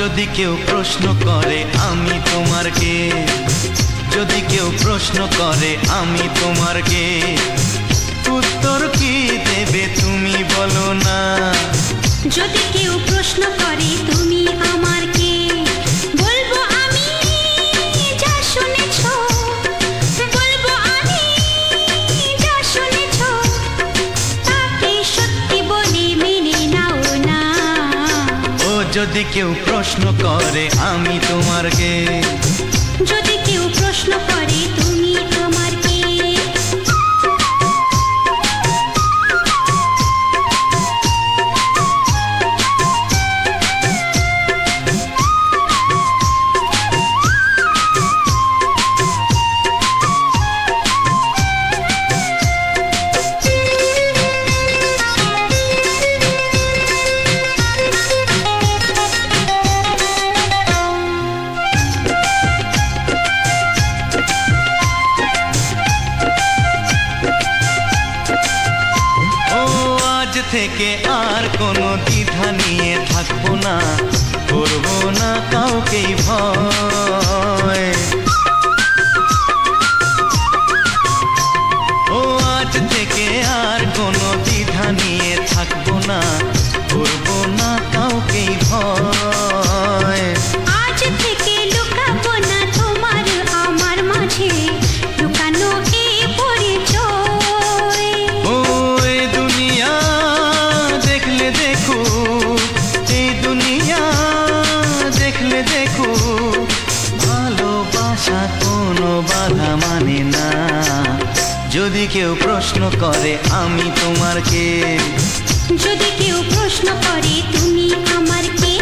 যদি কেউ প্রশ্ন করে আমি তোমার কে, যদি কেউ প্রশ্ন করে আমি তোমার কে, উত্তর কি দেবে তুমি বলো না। যদি কেউ প্রশ্ন করে তুমি আমার কে, বলবো আমি যা শুনেছো, বলবো আমি যা শুনেছো, তাকে সত্যি বলে মেনে নাও না। ও যদি কেউ প্রশ্ন করে আমি তোমার কে, যদি কেউ প্রশ্ন করে তুমি আমার কে। থেকে আর কোনো দ্বিধা নিয়ে থাকবো না, করবো না কাউকেই ভয়। ও আজ থেকে আর কোনো দ্বিধা নিয়ে থাকবো না, করবো না কাউকেই ভয়। আজ থেকে লুকাবো না তোমার আমার মাঝে লুকানো এই পরিচয়। ও এই দুনিয়া দেখলে দেখো, এই দুনিয়া দেখলে দেখো, ভালোবাসা কোনো বাধা মানে না। যদি কেউ প্রশ্ন করে আমি তোমার কে, যদি কেউ প্রশ্ন করে তুমি আমার কে।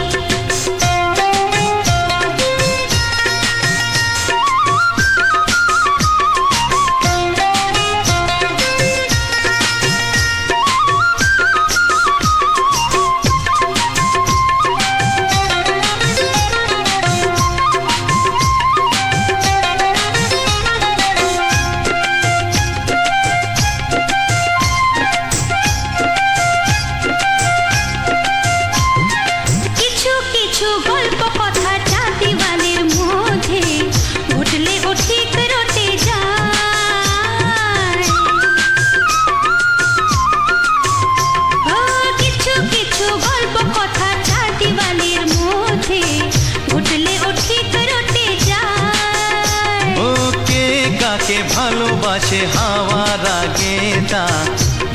ভালোবাসে হাওয়ার আগে তা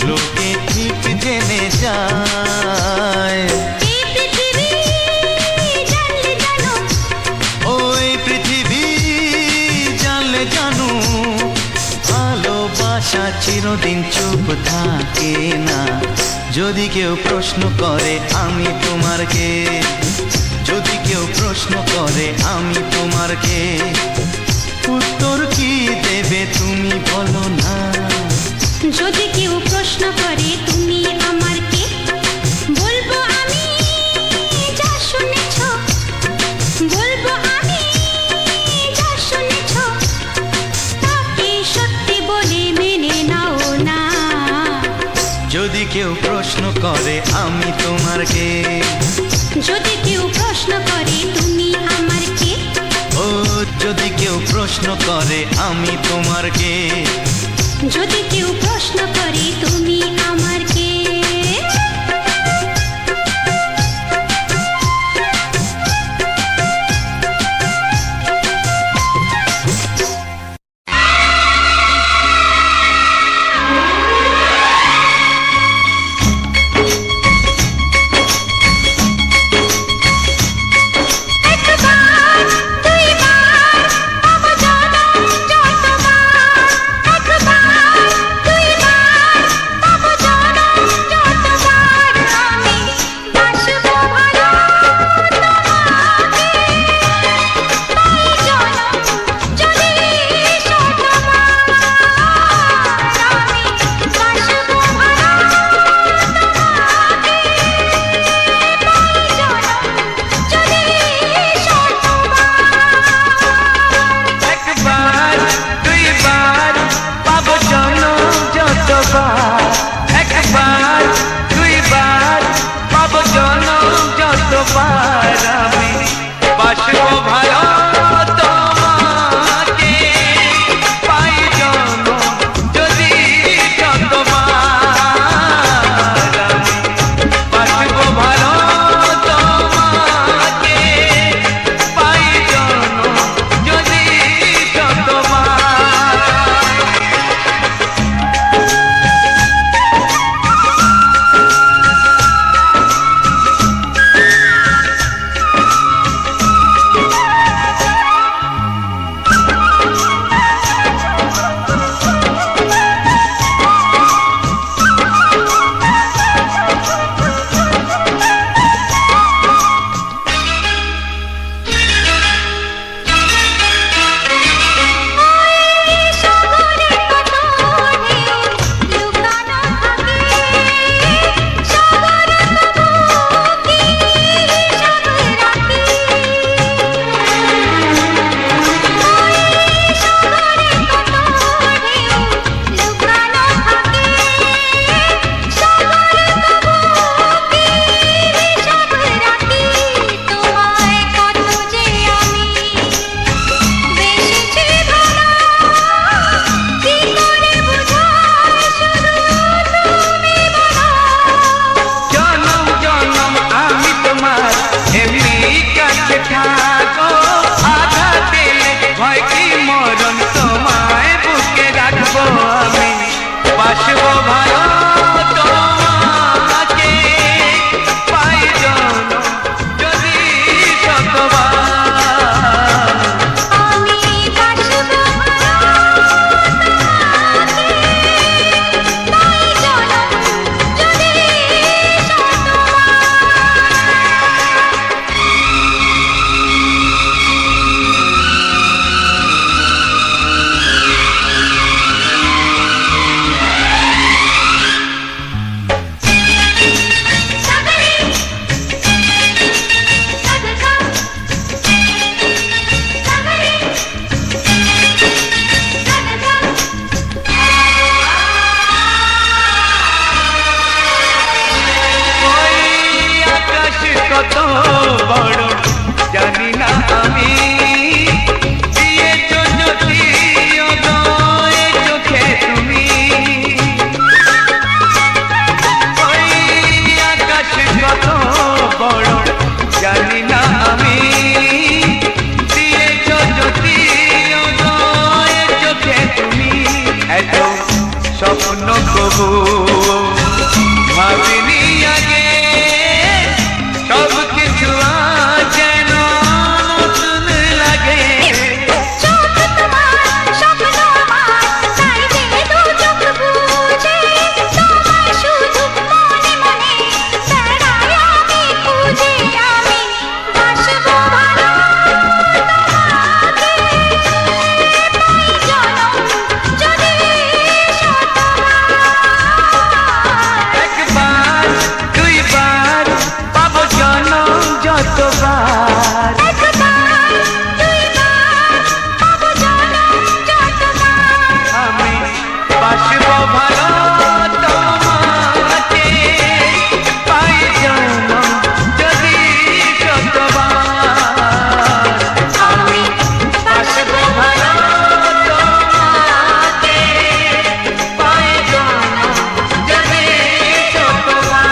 লোকে ঠিক জেনে যায়। ওই পৃথিবী জানলে জানো, ভালোবাসা চিরদিন চুপ থাকে না। যদি কেউ প্রশ্ন করে আমি তোমার কে, যদি কেউ প্রশ্ন করে আমি তোমার কে, উত্তর কি দেবে তুমি বলো না। যদি কেউ প্রশ্ন করে তুমি আমার কে, বলবো আমি যা শুনেছো, বলবো আমি যা শুনেছো, তাকে সত্যি বলে মেনে নাও না। যদি কেউ প্রশ্ন করে আমি তোমার কে, যদি কেউ প্রশ্ন করে তুমি আমার কে। ও যদি কেউ প্রশ্ন করে আমি তোমার কে, যদি কেউ প্রশ্ন করে তুমি আমার কে। তুই ভালো তোমাকে পাই জনম যদি শতবার। আমি বাসব ভালো তোমাকে, পাই জনম যদি ওই আকাশ কত বড় জানি না আমি, দিয়েছো জ্যোতি উদয় চোখে তুমি। ওই আকাশ কত বড় জানি না আমি, দিয়েছো জ্যোতি উদয় চোখে তুমি। এত স্বপ্ন কবু ভাবিনি আগে, সব কিছু আজ যেন নতুন লাগে। চোখ তোমার স্বপ্ন আমার, তাই যে দু চোখ বুঝে তোমায় শুধু মনে মনে বেড়াই আমি খুঁজে। আমি বাসব ভালো তোমাকে, পাই জনম যদি শতবার। একবার দুইবার পাবো জনম যতবার। একবার দুইবার পাবো জনম যতবার। আমি বাসব ভালো তোমাকে, পাই জনম যদি শতবার। আমি বাসব ভালো তোমাকে, পাই জনম যদি শতবার।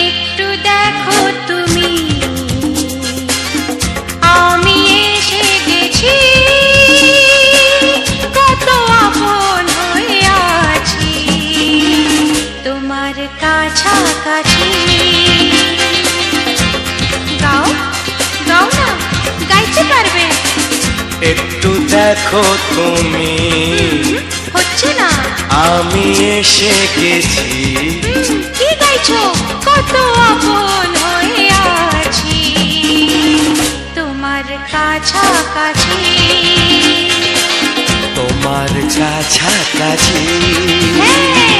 একটু দেখো তুমি, আমি এসে গেছি, কত আপন হয়ে আছি তোমার কাছাকাছি। গাও গাও না, গাইতে পারবে? একটু দেখো তুমি, হচ্ছে না। আমি এসে গেছি, কি গাইছো? কত আপন হয়ে আছি তোমার কাছাকাছি। তোমার কাছাকাছি। হ্যাঁ।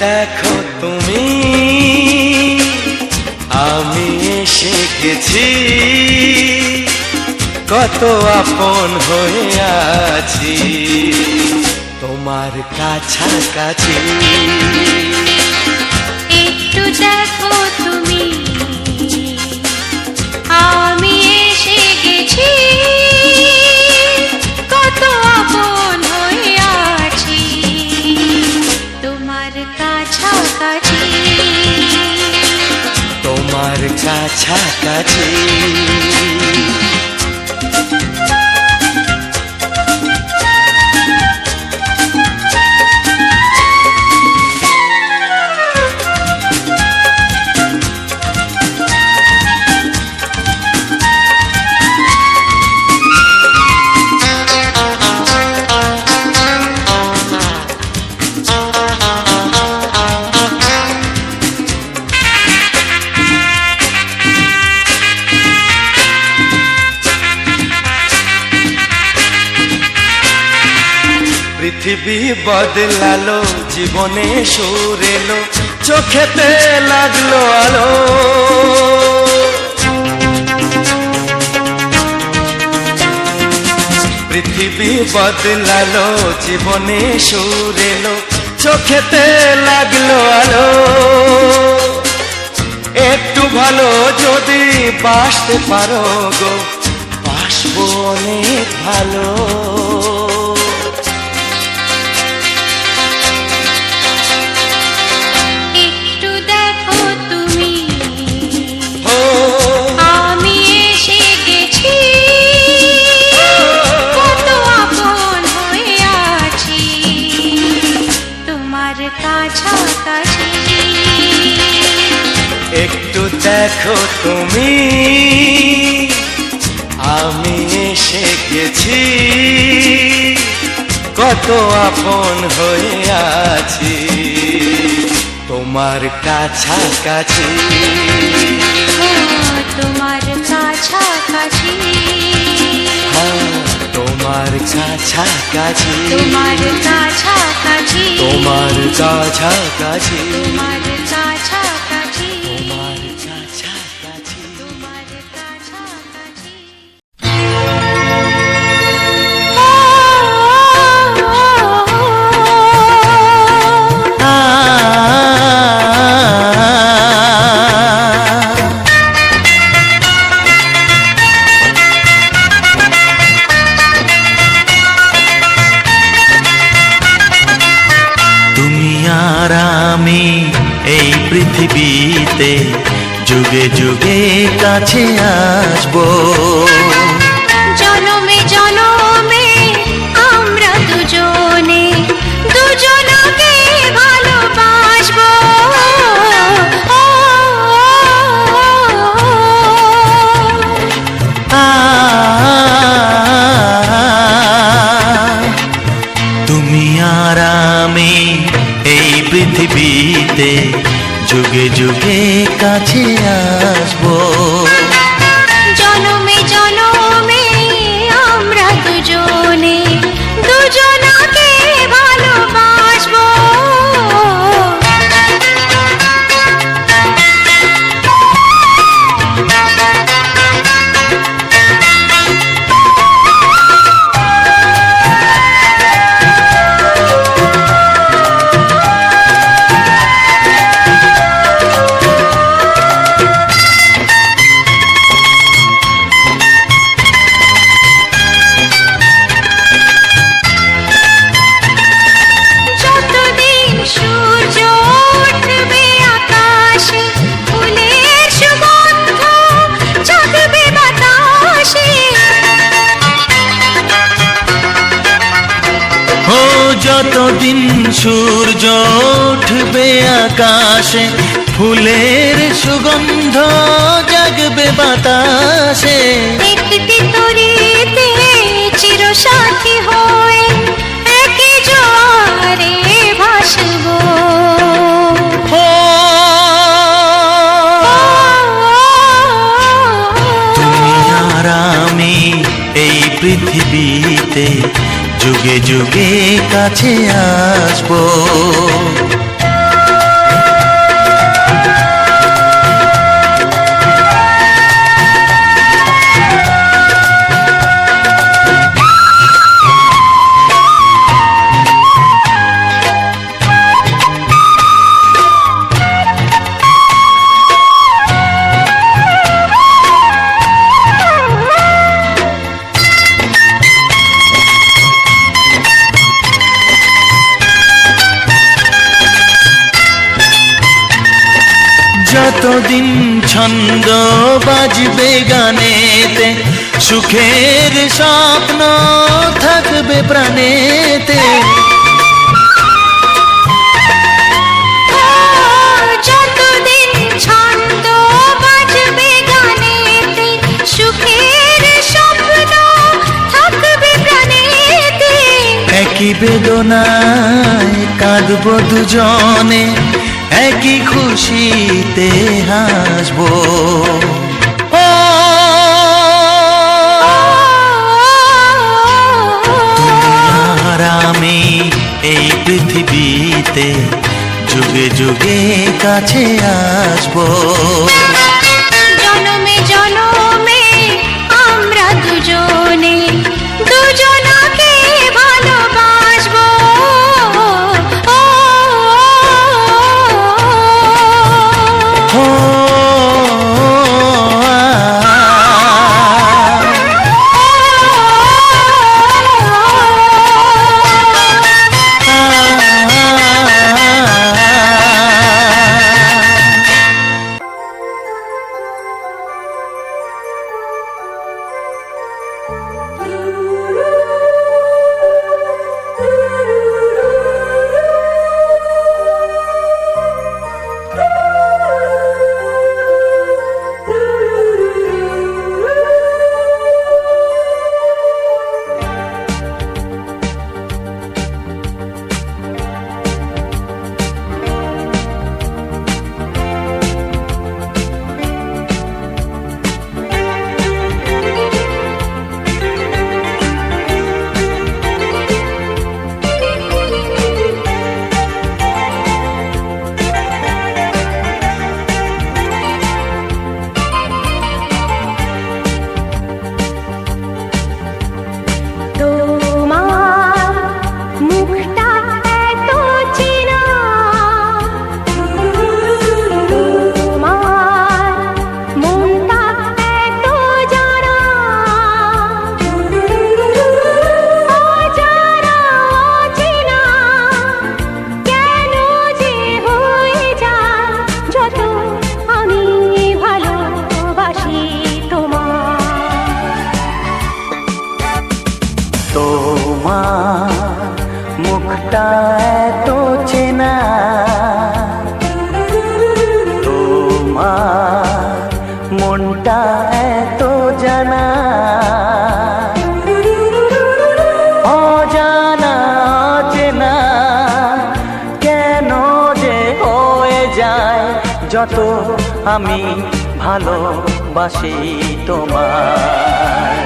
দেখো তুমি আমি এসে গেছি, কত আপন হয়ে আছি তোমার কাছাকাছি। একটু দেখো তুমি আমি এসে গেছি, কত আপন হয়ে আছি তোমার কাছাকাছি। তোমার কাছাকাছি। পৃথিবী বদলালো, জীবনে সুর এলো, চোখেতে লাগলো আলো। পৃথিবী বদলালো, জীবনে সুর এলো, চোখেতে লাগলো আলো। একটু ভালো যদি বাসতে পারো গো, বাসবো অনেক ভালো। একটু দেখো তুমি আমি এসে গেছি, কত আপন হয়ে আছি তোমার কাছাকাছি। একটু দেখো তুমি আমি এসে গেছি, কত আপন হয়ে আছি তোমার কাছাকাছি। তোমার কাছাকাছি। তোমার কাছাকাছি। তোমার কাছাকাছি। তোমার কাছাকাছি। তোমার কাছাকাছি। তোমার কাছাকাছি। তোমার কাছাকাছি। তুমি আর আমি এই পৃথিবীতে যুগে যুগে কাছে আসবো। জনমে জনমে আমরা দুজনে দুজনকে ভালোবাসবো। তুমি আর আমি এই পৃথিবীতে যুগে যুগে কাছে আসবো। জনমে জনমে আমরা দুজনে দুজনকে ভালোবাসবো। যতদিন সূর্য উঠবে আকাশে, ফুলের সুগন্ধ জাগবে বাতাসে। ও যতদিন সূর্য উঠবে আকাশে, ফুলের সুগন্ধ জাগবে বাতাসে। একটি তরিতে চিরসাথী হয়ে একই জোয়ারে ভাসবো। তুমি আর আমি এই পৃথিবীতে যুগে যুগে কাছে আসবো। যতদিন ছন্দ বাজবে গানেতে, সুখের স্বপ্ন থাকবে প্রাণেতে। যতদিন ছন্দ বাজবে গানেতে, সুখের স্বপ্ন থাকবে প্রাণেতে। একই বেদনায় কাঁদবো দুজনে, একই খুশিতে হাসবো। তোমার আমি এই পৃথিবীতে যুগে যুগে কাছে আসবো। জনমে জনমে আমরা দুজনে দুজনাকে ভালোবাসবো। মুখটা এত চেনা, তোমার মনটা এত জানা। অজানা অচেনা কেন যে হয়ে যায়, যত আমি ভালোবাসি তোমায়।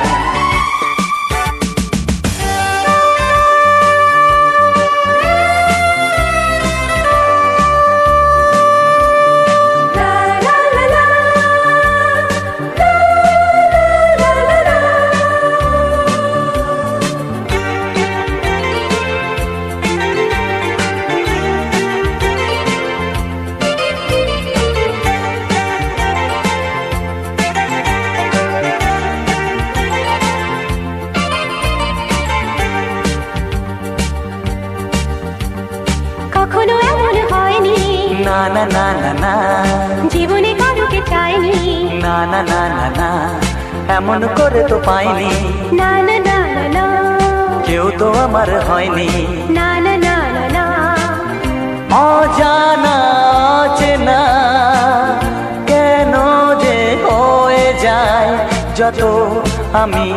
কখনো এমন হয়নি, না না না না না, জীবনে কারুকে চাইনি, না না না না না, এমন করে তো পাইনি, না না না না না, কেউ তো আমার হয়নি, না না না না না। অজানা অচেনা কেন যে হয়ে যায়, যত আমি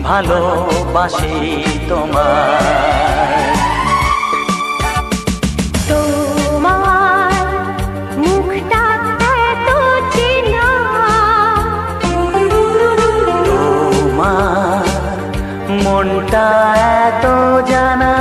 ভালোবাসি তোমায়। তোমার মুখটা এত চেনা, তোমার মনটা এত জানা।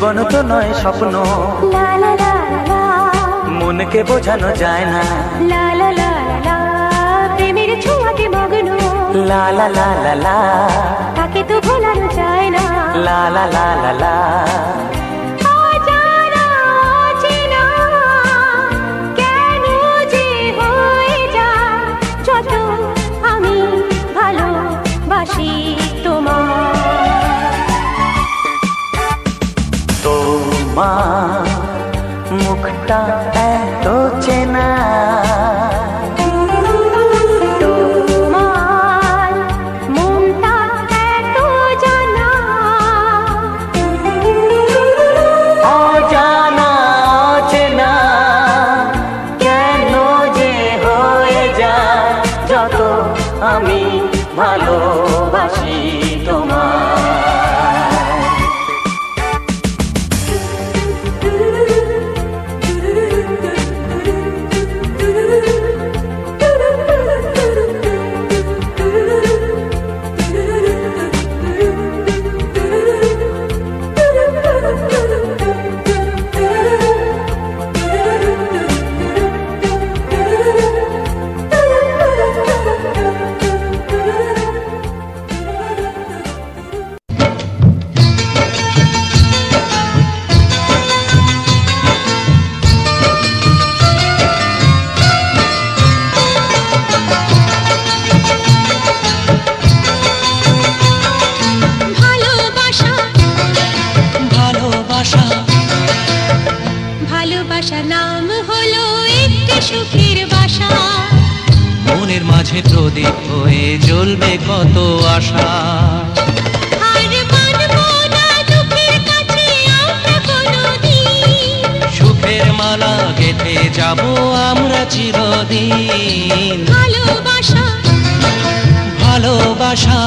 জীবন তো নয় স্বপ্ন, লা লা লা লা মনকে বোঝানো যায় না, লা লা লা লা প্রেমের ছোঁয়াতে মগ্ন, লা লা লা লা লা, তাকে তো ভোলানো যায় না, লা লা লা লা লা। অজানা অচেনা কেন যে হয়ে যায় যত আমি ভালোবাসি তোমার। তোমার মুখটা এত চেনা, তোমার মনটা এত জানা, অজানা অচেনা কেন যে হয়ে যায় যত আমি ভালোবাসি তোমার। ভালোবাসা ভালোবাসা ভালোবাসা নাম হলো একটি সুখের বাসা, মনের মাঝে প্রদীপ হয়ে জ্বলবে কত আশা। আর মানবো না দুঃখের কাছে আমরা কোনোদিন, সুখের মালা গেঁথে যাব আমরা চিরদিন। ভালোবাসা ভালোবাসা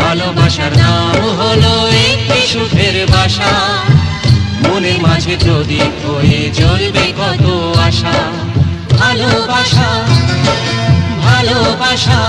ভালোবাসার নাম হলো একটি সুখের বাসা, মনের মাঝে প্রদীপ হয়ে জ্বলবে কত আশা। ভালোবাসা ভালোবাসা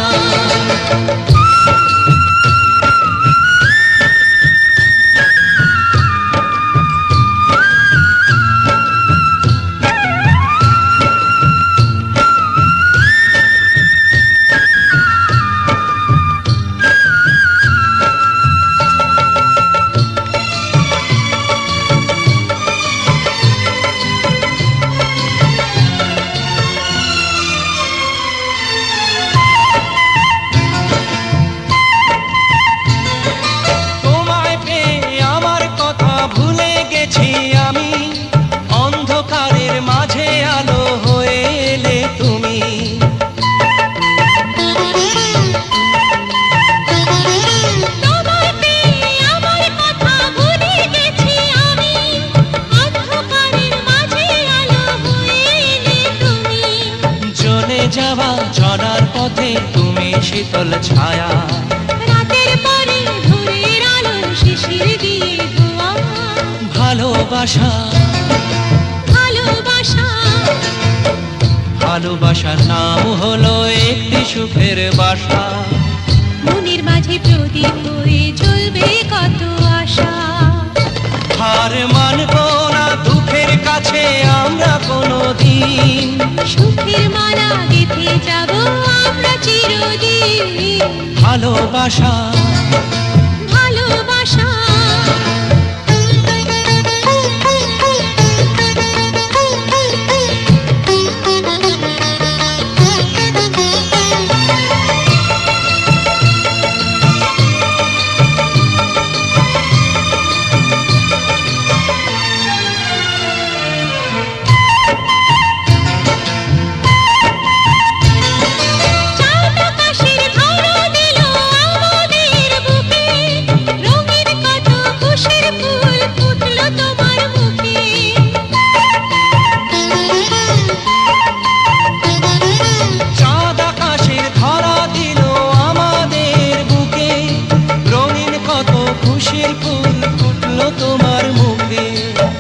তোমায় পেয়ে আমার কথা ভুলে গেছি আমি, অন্ধকারের মাঝে আলো হয়ে এলে তুমি। তোমায় পেয়ে আমার কথা ভুলে গেছি আমি, অন্ধকারের মাঝে আলো হয়ে এলে তুমি। চলে যাওয়া চলার পথে তুমি শীতল ছায়া, রাতের পরে ভোরের আলো শিশির দিয়ে ধোয়া। ভালোবাসা ভালোবাসা ভালোবাসার নাম হলো একটি সুখের বাসা, মনের মাঝে প্রদীপ হয়ে জ্বলবে কত আশা। হার মানবো না দুঃখের কাছে আমরা কোনোদিন। সুখের মালা গেঁথে যাব আমরা চিরদিন। ভালোবাসা ভালোবাসা চাঁদ আকাশের ধরা দিল আমাদের বুকে, রঙিন কত খুশির ফুল ফুটলো তোমার মুখে। চাঁদ আকাশের ধরা দিল আমাদের বুকে, রঙিন কত খুশির ফুল ফুটলো তোমার মুখে।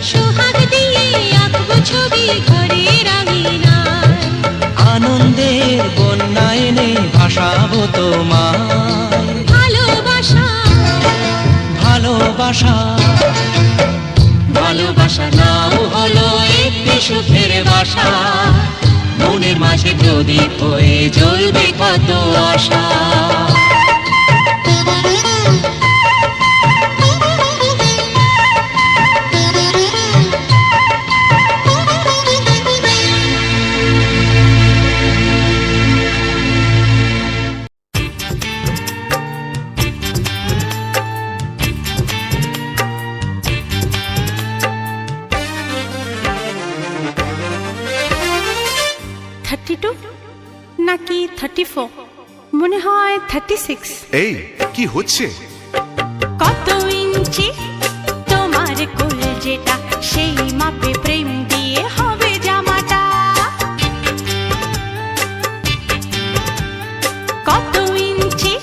সোহাগ দিয়ে আঁকবো ছবি ঘরের আঙিনায়, আনন্দের বন্যা এনে ভাসাবো তোমায়। ভালোবাসা ভালোবাসা ভাষা, মনের মাঝে প্রদীপ হয়ে জ্বলবে কত আশা। নাকি 34, মনে হয় 36। এই কি হচ্ছে? কত ইঞ্চি তোমার কোল যেটা, সেই মাপে প্রেম দিয়ে হবে জামাটা। কত ইঞ্চি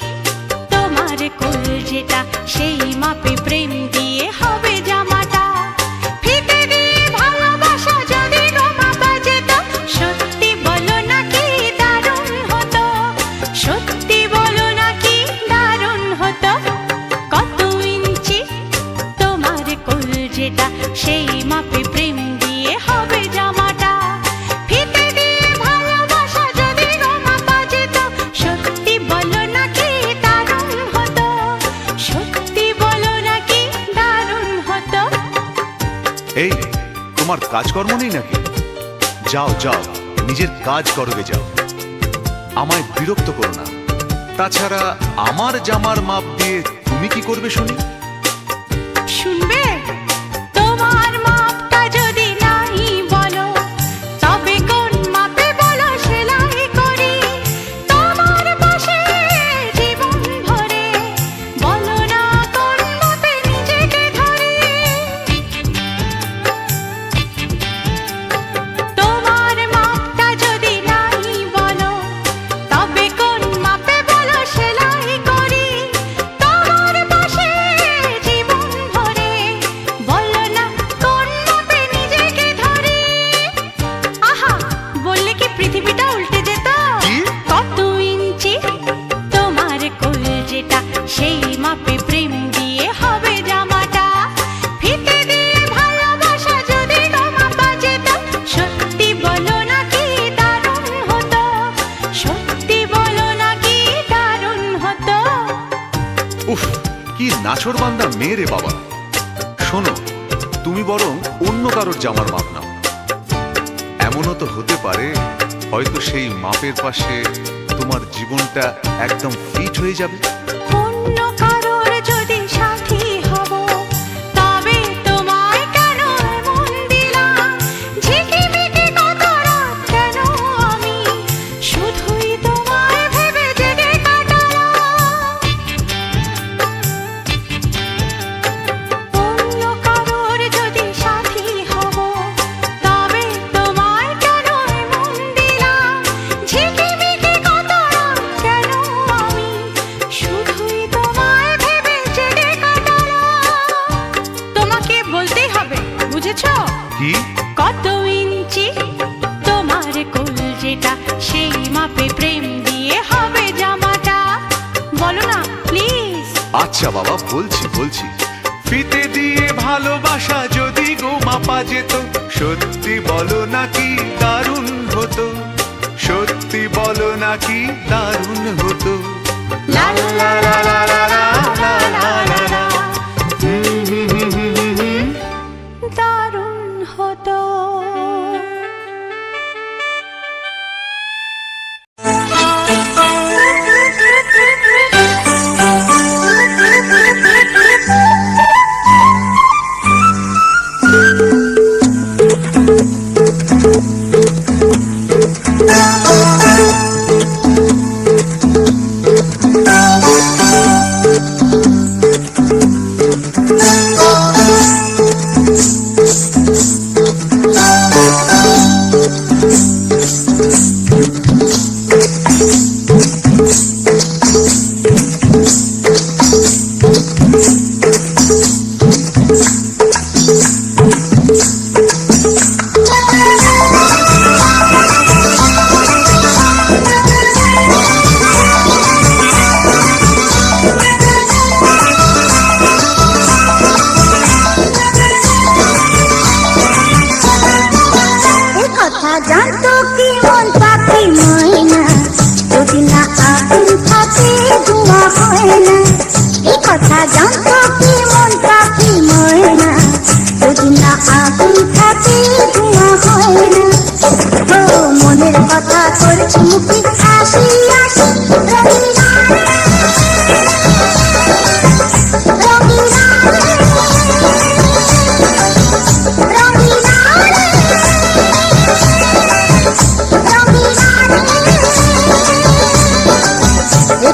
তোমার কোল যেটা, সেই মাপে প্রেম দিয়ে হবে জামাটা। ফিতে দিয়ে ভালোবাসা যদি গো মাপা যেত, সত্যি বলো নাকি দারুণ হতো, সত্যি বলো নাকি দারুণ হতো। কত ইঞ্চি তোমার কোল যেটা, সেই মাপে প্রেম দিয়ে হবে জামাটা। ফিতে দিয়ে ভালোবাসা যদি গো মাপা যেত, সত্যি বলো নাকি দারুণ হতো, সত্যি বলো নাকি দারুণ হতো। এই তোমার কাজকর্ম নেই নাকি? যাও যাও, নিজের কাজ করবে যাও, আমায় বিরক্ত করো না। তাছাড়া আমার জামার মাপ দিয়ে তুমি কি করবে শুনি? শুনবে? তোমার মাপটা যদি নাই বলো, তবে কোন মাপে বলো সেলাই করি তোমার পাশে জীবন ভরে। বলো না কোন মাপে নিজেকে ধরি। তোমার মাপটা যদি নাই বলো, তবে কোন মাপে বলো সেলাই করি তোমার পাশে জীবন ভরে। বলো না কোন মাপে নিজেকে ধরি। আহা, বললে কি পৃথিবীটা উল্টে যেত? কি? কত ইঞ্চি তোমার কোল যেটা, সেই মাপে প্রেম দিয়ে হবে জামাটা। ফিতে দিয়ে ভালোবাসা যদি গো মাপা যেত, সত্যি বলো নাকি দারুণ হতো, সত্যি বলো নাকি দারুণ হতো। উফ, কি নাছোড়বান্দা মেয়ে রে বাবা। শোনো, তুমি বরং অন্য কারোর জামার মাপ নাও। এমনও তো হতে পারে হয়তো সেই মাপের পাশে তোমার জীবনটা একদম ফিট হয়ে যাবে। অন্য কারোর যদি সাথী হব, তবে তোমায় কেন মন দিলাম? ঝিকিমিকি কত রাত কেন আমি শুধুই তোমায় ভেবে জেগে কাটালাম। অন্য কারোর যদি সাথী হব, তবে তোমায় কেন মন দিলাম? ঝিকিমিকি কত রাত কেন আমি শুধুই তোমায় ভেবে জেগে কাটালাম। তোমাকে বলতেই হবে, বুঝেছো? কি? কত ইঞ্চি তোমার কোল যেটা, সেই মাপে প্রেম দিয়ে হবে জামাটা। বলো না প্লিজ। আচ্ছা বাবা, বলছি বলছি। ফিতে দিয়ে ভালোবাসা যদি গো মাপা যেত, সত্যি বলো নাকি দারুণ হতো, সত্যি বলো নাকি দারুণ হতো। লা লা লা লা লা লা লা লা লা লা লা। দারুণ হতো। মুখে হাসি আসে রঙিলা রঙিলা রঙিলা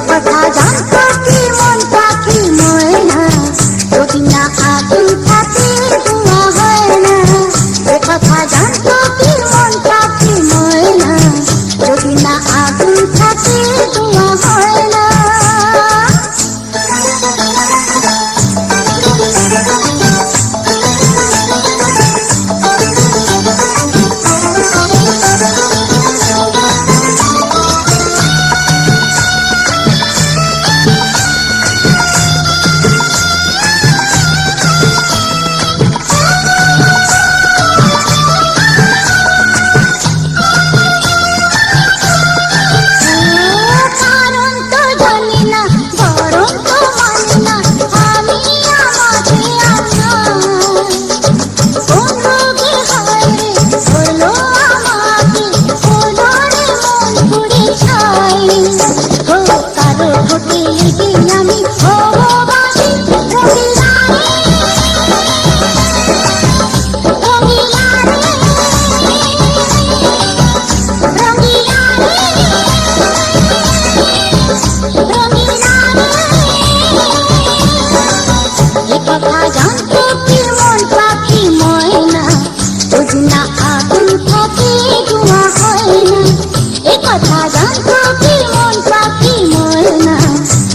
কথা জানতো কি মন পাখি ময়না যদি না আগুন থাকে ধোঁয়া হয় না কথা জানতো কি মন পাখি ময়না যদি না আগুন থাকে ধোঁয়া হয় না কারণ তো জানি না বরং তো মানি না আমি আমাকে কোন রোগে হয় রে হলো আমাকে হলো রে মন পুড়ে ছাই ও কারো ঠোঁটে লেগে আমি হবো বাসি রঙিলা রঙিলা রঙিলা কথা জানতো কি মন পাখি ময়না যদি না আগুন থাকে ধোঁয়া হয় না কথা জানতো কি মন পাখি ময়না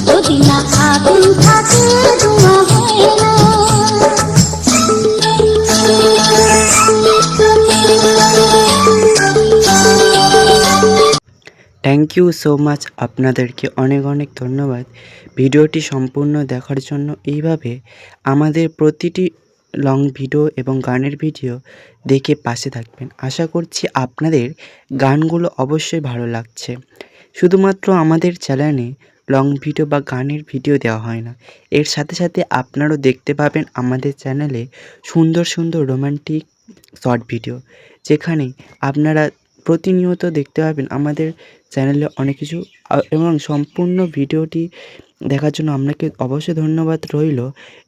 যদি না আগুন থাকে ধোঁয়া হয় না থ্যাংক ইউ সো মাচ, আপনাদেরকে অনেক অনেক ধন্যবাদ ভিডিওটি সম্পূর্ণ দেখার জন্য। এইভাবে আমাদের প্রতিটি লং ভিডিও এবং গানের ভিডিও দেখে পাশে থাকবেন। আশা করছি আপনাদের গানগুলো অবশ্যই ভালো লাগছে। শুধুমাত্র আমাদের চ্যানেলে লং ভিডিও বা গানের ভিডিও দেওয়া হয় না, এর সাথে সাথে আপনারাও দেখতে পাবেন আমাদের চ্যানেলে সুন্দর সুন্দর রোমান্টিক শর্ট ভিডিও, যেখানে আপনারা প্রতিনিয়ত দেখতে পাবেন আমাদের চ্যানেলে অনেক কিছু। এবং সম্পূর্ণ ভিডিওটি দেখার জন্য আপনাকে অবশ্যই ধন্যবাদ রইল।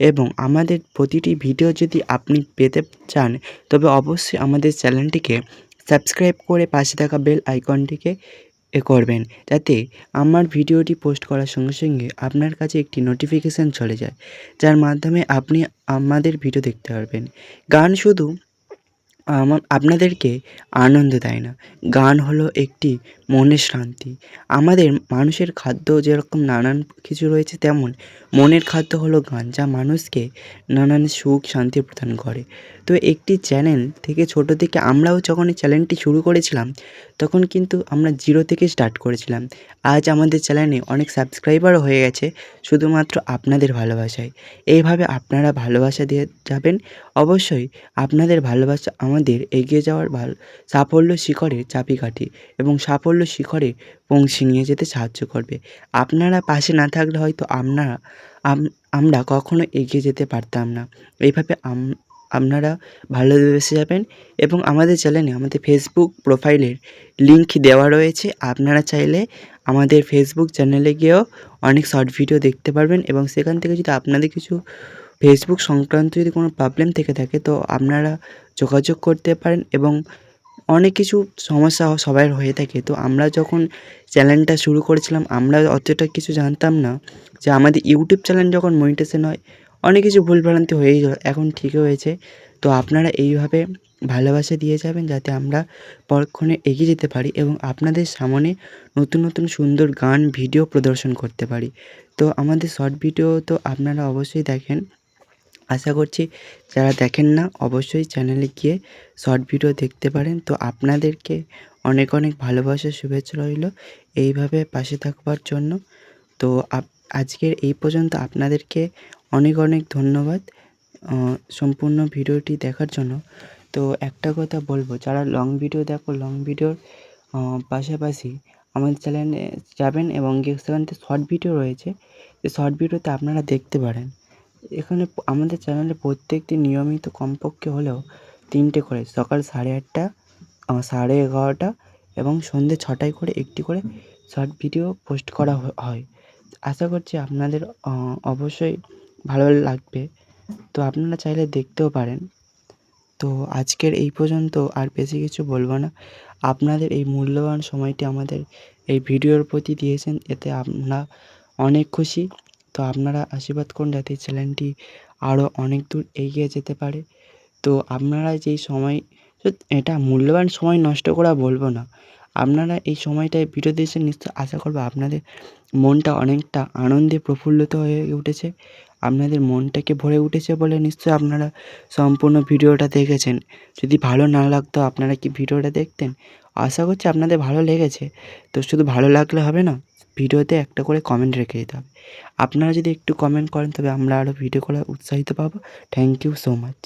এবং আমাদের প্রতিটি ভিডিও যদি আপনি পেতে চান তবে অবশ্যই আমাদের চ্যানেলটিকে সাবস্ক্রাইব করে পাশে থাকা বেল আইকনটিকে করবেন, যাতে আমার ভিডিওটি পোস্ট করার সঙ্গে সঙ্গে আপনার কাছে একটি নোটিফিকেশান চলে যায়, যার মাধ্যমে আপনি আমাদের ভিডিও দেখতে পারবেন। গান শুধু আপনাদেরকে আনন্দ দেয় না, গান হলো একটি মনের শান্তি। আমাদের মানুষের খাদ্য যেরকম নানান কিছু রয়েছে, তেমন মনের খাদ্য হলো গান, যা মানুষকে নানান সুখ শান্তি প্রদান করে। তো একটি চ্যানেল থেকে ছোট থেকে আমরাও যখন এই চ্যানেলটি শুরু করেছিলাম তখন কিন্তু আমরা জিরো থেকে স্টার্ট করেছিলাম। আজ আমাদের চ্যানেলে অনেক সাবস্ক্রাইবারও হয়ে গেছে শুধুমাত্র আপনাদের ভালোবাসায়। এইভাবে আপনারা ভালোবাসা দিয়ে যাবেন। অবশ্যই আপনাদের ভালোবাসা আমাদের এগিয়ে যাওয়ার সাফল্য শিখরে চাবিকাঠি এবং সাফল্য শিখরে পৌঁছে নিয়ে যেতে সাহায্য করবে। আপনারা পাশে না থাকলে হয়তো আমরা কখনো এগিয়ে যেতে পারতাম না। এইভাবে আপনারা ভালোবেসে যাবেন। এবং আমাদের চ্যানেলে আমাদের ফেসবুক প্রোফাইলের লিঙ্ক দেওয়া রয়েছে, আপনারা চাইলে আমাদের ফেসবুক চ্যানেলে গিয়েও অনেক শর্ট ভিডিও দেখতে পারবেন। এবং সেখান থেকে যদি আপনাদের কিছু ফেসবুক সংক্রান্ত যদি কোনো প্রবলেম থেকে থাকে তো আপনারা যোগাযোগ করতে পারেন। এবং অনেক কিছু সমস্যা সবার হয়ে থাকে। তো আমরা যখন চ্যানেলটা শুরু করেছিলাম আমরা অতটা কিছু জানতাম না যে আমাদের ইউটিউব চ্যানেল যখন মনিটাইজেশন হয় অনেক কিছু ভুলভ্রান্তি হয়েই যায়, এখন ঠিক হয়েছে। তো আপনারা এইভাবে ভালোবাসা দিয়ে যাবেন যাতে আমরা পরক্ষণে এগিয়ে যেতে পারি এবং আপনাদের সামনে নতুন নতুন সুন্দর গান ভিডিও প্রদর্শন করতে পারি। তো আমাদের শর্ট ভিডিও তো আপনারা অবশ্যই দেখেন। আশা করছি যারা দেখেন না অবশ্যই চ্যানেলে গিয়ে শর্ট ভিডিও দেখতে পারেন। তো আপনাদেরকে অনেক অনেক ভালোবাসা শুভেচ্ছা রইল এইভাবে পাশে থাকবার জন্য। তো আজকের এই পর্যন্ত, আপনাদেরকে অনেক অনেক ধন্যবাদ সম্পূর্ণ ভিডিওটি দেখার জন্য। তো একটা কথা বলবো, যারা লং ভিডিও দেখো লং ভিডিওর পাশাপাশি আমাদের চ্যানেলে যাবেন এবং সেখান থেকে শর্ট ভিডিও রয়েছে, এই শর্ট ভিডিওতে আপনারা দেখতে পারেন। এখানে আমাদের চ্যানেলে প্রত্যেকদিন নিয়মিত কমপক্ষে হলেও 3টে করে, সকাল 8:30, 11:30 এবং সন্ধ্যে 6টায় করে একটি করে শর্ট ভিডিও পোস্ট করা হয়। আশা করছি আপনাদের অবশ্যই ভালো লাগবে। তো আপনারা চাইলে দেখতেও পারেন। তো আজকের এই পর্যন্ত, আর বেশি কিছু বলবো না। আপনাদের এই মূল্যবান সময়টি আমাদের এই ভিডিওর প্রতি দিয়েছেন, এতে আমরা অনেক খুশি। তো আপনারা আশীর্বাদ করুন যাতে এই চ্যানেলটি আরও অনেক দূর এগিয়ে যেতে পারে। তো আপনারা যেই সময়, এটা মূল্যবান সময় নষ্ট করা বলবো না, আপনারা এই সময়টায় ভিডিও দিয়েছেন, নিশ্চয়ই আশা করবো আপনাদের মনটা অনেকটা আনন্দে প্রফুল্লিত হয়ে উঠেছে, আপনাদের মনটাকে ভরে উঠেছে বলে নিশ্চয়ই আপনারা সম্পূর্ণ ভিডিওটা দেখেছেন। যদি ভালো না লাগতো আপনারা কি ভিডিওটা দেখতেন? আশা করছি আপনাদের ভালো লেগেছে। তো শুধু ভালো লাগলে হবে না, ভিডিওতে একটা করে কমেন্ট রেখে দিতে হবে। আপনারা যদি একটু কমেন্ট করেন তবে আমরা আরও ভিডিও করার উৎসাহিত পাবো। Thank you so much.